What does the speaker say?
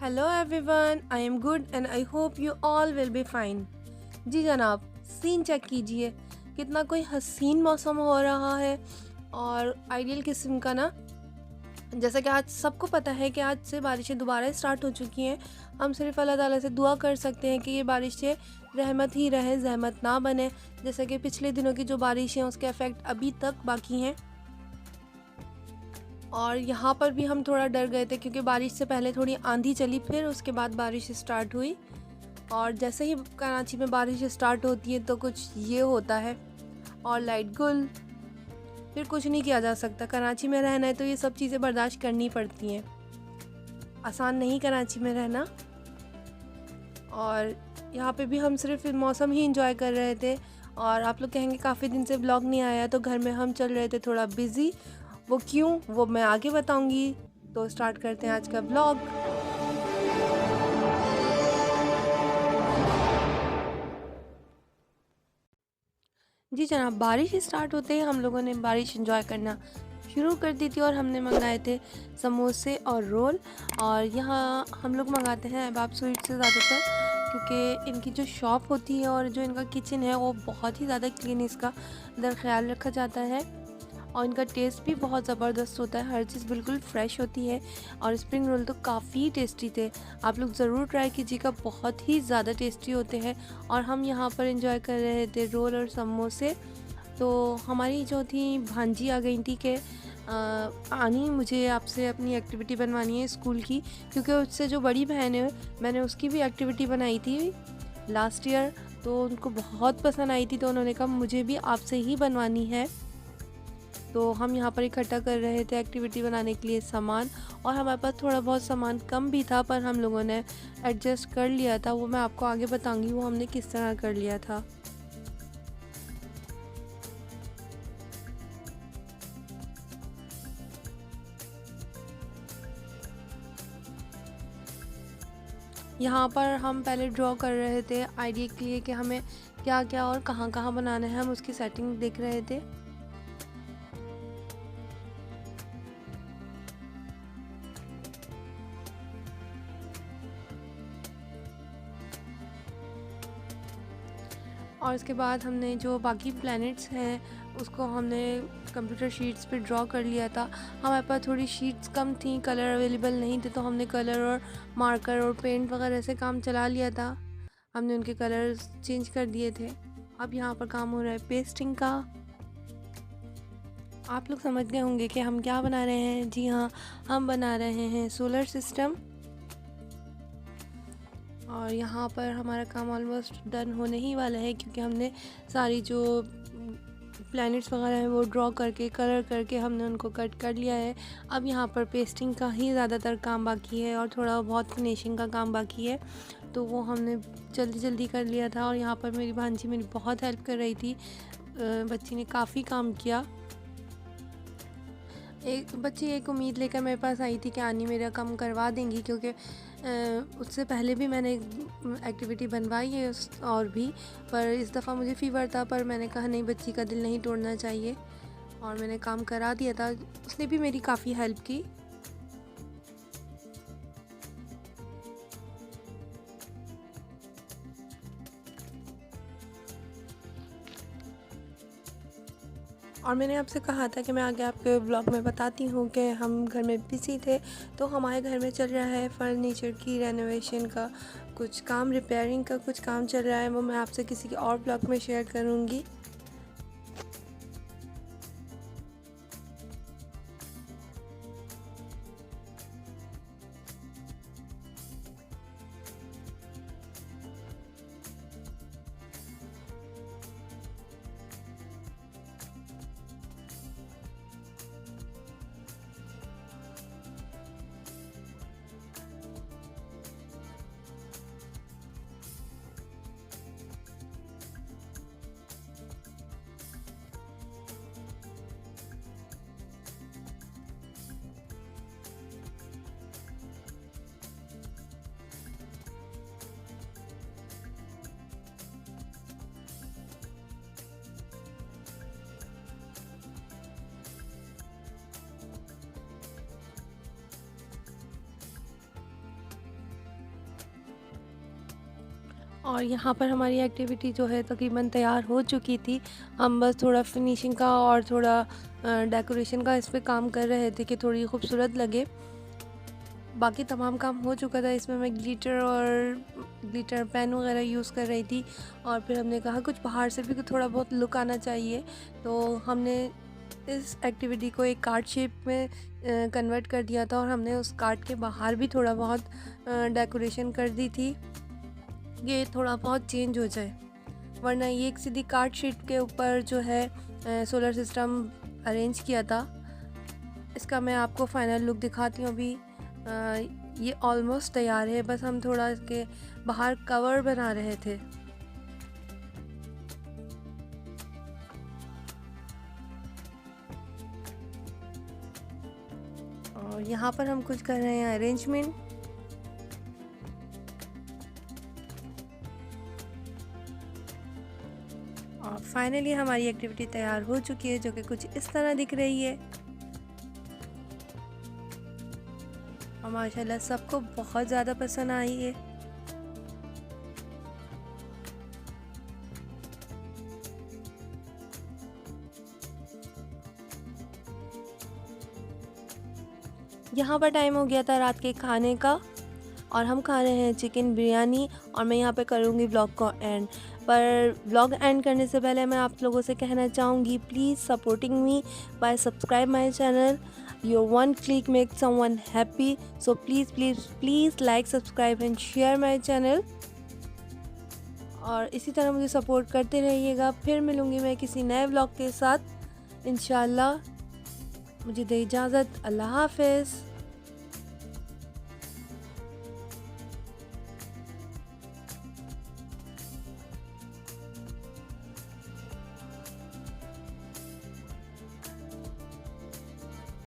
Hello everyone, I am good and I hope you all will be fine. जी जनाब, सीन check कीजिए, कितना कोई हसीन मौसम हो रहा है और आइडियल किस्म का ना। जैसा कि आज सबको पता है कि आज से बारिशें दोबारा स्टार्ट हो चुकी हैं। हम सिर्फ अल्लाह ताला से दुआ कर सकते हैं कि ये बारिशें रहमत ही रहे, जहमत ना बने। जैसे कि पिछले दिनों की जो बारिश हैं उसके इफ़ेक्ट अभी तक बाकी हैं और यहाँ पर भी हम थोड़ा डर गए थे क्योंकि बारिश से पहले थोड़ी आंधी चली, फिर उसके बाद बारिश स्टार्ट हुई। और जैसे ही कराची में बारिश स्टार्ट होती है तो कुछ ये होता है और लाइट गुल, फिर कुछ नहीं किया जा सकता। कराची में रहना है तो ये सब चीज़ें बर्दाश्त करनी पड़ती हैं। आसान नहीं कराची में रहना। और यहाँ पे भी हम सिर्फ मौसम ही इंजॉय कर रहे थे। और आप लोग कहेंगे काफ़ी दिन से ब्लॉग नहीं आया, तो घर में हम चल रहे थे थोड़ा बिज़ी। वो क्यों, वो मैं आगे बताऊंगी। तो स्टार्ट करते हैं आज का ब्लॉग। जी जनाब, बारिश स्टार्ट होते ही हम लोगों ने बारिश एंजॉय करना शुरू कर दी थी और हमने मंगाए थे समोसे और रोल। और यहाँ हम लोग मंगाते हैं अहबाब स्वीट से ज़्यादातर, क्योंकि इनकी जो शॉप होती है और जो इनका किचन है वो बहुत ही ज़्यादा क्लीन, इसका अंदर ख्याल रखा जाता है। और इनका टेस्ट भी बहुत ज़बरदस्त होता है, हर चीज़ बिल्कुल फ्रेश होती है। और स्प्रिंग रोल तो काफ़ी टेस्टी थे, आप लोग ज़रूर ट्राई कीजिएगा, बहुत ही ज़्यादा टेस्टी होते हैं। और हम यहाँ पर एंजॉय कर रहे थे रोल और समोसे। तो हमारी जो थी भांजी आ गई थी कि आनी, मुझे आपसे अपनी एक्टिविटी बनवानी है स्कूल की, क्योंकि उससे जो बड़ी बहन है मैंने उसकी भी एक्टिविटी बनाई थी लास्ट ईयर, तो उनको बहुत पसंद आई थी। तो उन्होंने कहा मुझे भी आपसे ही बनवानी है। तो हम यहाँ पर इकट्ठा कर रहे थे एक्टिविटी बनाने के लिए सामान, और हमारे पास थोड़ा बहुत सामान कम भी था, पर हम लोगों ने एडजस्ट कर लिया था। वो मैं आपको आगे बताऊंगी वो हमने किस तरह कर लिया था। यहाँ पर हम पहले ड्रॉ कर रहे थे आइडिया के लिए कि हमें क्या क्या और कहाँ कहाँ बनाना है, हम उसकी सेटिंग देख रहे थे। और उसके बाद हमने जो बाकी प्लैनेट्स हैं उसको हमने कंप्यूटर शीट्स पे ड्रॉ कर लिया था। हमारे पास थोड़ी शीट्स कम थी, कलर अवेलेबल नहीं थे, तो हमने कलर और मार्कर और पेंट वगैरह से काम चला लिया था। हमने उनके कलर्स चेंज कर दिए थे। अब यहाँ पर काम हो रहा है पेस्टिंग का। आप लोग समझ गए होंगे कि हम क्या बना रहे हैं। जी हाँ, हम बना रहे हैं सोलर सिस्टम। और यहाँ पर हमारा काम ऑलमोस्ट डन होने ही वाला है, क्योंकि हमने सारी जो प्लैनेट्स वगैरह हैं वो ड्रॉ करके कलर करके हमने उनको कट कर लिया है। अब यहाँ पर पेस्टिंग का ही ज़्यादातर काम बाकी है और थोड़ा बहुत फिनिशिंग का काम बाकी है, तो वो हमने जल्दी जल्दी कर लिया था। और यहाँ पर मेरी भांजी मेरी बहुत हेल्प कर रही थी, बच्ची ने काफ़ी काम किया। एक बच्ची एक उम्मीद लेकर मेरे पास आई थी कि आनी मेरा काम करवा देंगी, क्योंकि उससे पहले भी मैंने एक्टिविटी बनवाई है और भी, पर इस दफ़ा मुझे फ़ीवर था, पर मैंने कहा नहीं, बच्ची का दिल नहीं तोड़ना चाहिए, और मैंने काम करा दिया था। उसने भी मेरी काफ़ी हेल्प की। और मैंने आपसे कहा था कि मैं आगे आपके ब्लॉग में बताती हूँ कि हम घर में बिज़ी थे। तो हमारे घर में चल रहा है फर्नीचर की रेनोवेशन का कुछ काम, रिपेयरिंग का कुछ काम चल रहा है, वो मैं आपसे किसी के और ब्लॉग में शेयर करूँगी। और यहाँ पर हमारी एक्टिविटी जो है तकरीबन तैयार हो चुकी थी। हम बस थोड़ा फिनिशिंग का और थोड़ा डेकोरेशन का इस पे काम कर रहे थे कि थोड़ी खूबसूरत लगे। बाकी तमाम काम हो चुका था। इसमें मैं ग्लिटर पेन वगैरह यूज़ कर रही थी और फिर हमने कहा कुछ बाहर से भी थोड़ा बहुत लुक आना चाहिए, तो हमने इस एक्टिविटी को एक कार्ड शेप में कन्वर्ट कर दिया था और हमने उस कार्ड के बाहर भी थोड़ा बहुत डेकोरेशन कर दी थी, ये थोड़ा बहुत चेंज हो जाए। वरना ये एक सीधी कार्ड शीट के ऊपर जो है सोलर सिस्टम अरेंज किया था। इसका मैं आपको फाइनल लुक दिखाती हूँ अभी। ये ऑलमोस्ट तैयार है, बस हम थोड़ा इसके बाहर कवर बना रहे थे। और यहाँ पर हम कुछ कर रहे हैं अरेंजमेंट। और फाइनली हमारी एक्टिविटी तैयार हो चुकी है, जो कि कुछ इस तरह दिख रही है और माशाल्लाह सबको बहुत ज़्यादा पसंद आई है। यहाँ पर टाइम हो गया था रात के खाने का और हम खा रहे हैं चिकन बिरयानी और मैं यहाँ पे करूँगी व्लॉग को एंड। पर व्लॉग एंड करने से पहले मैं आप लोगों से कहना चाहूँगी, please supporting me by subscribe my channel. Your one click make someone happy, so please please please like, subscribe and share my channel. और इसी तरह मुझे सपोर्ट करते रहिएगा। फिर मिलूँगी मैं किसी नए व्लॉग के साथ इंशाल्लाह। मुझे दे इजाज़त। अल्लाह हाफ़िज़।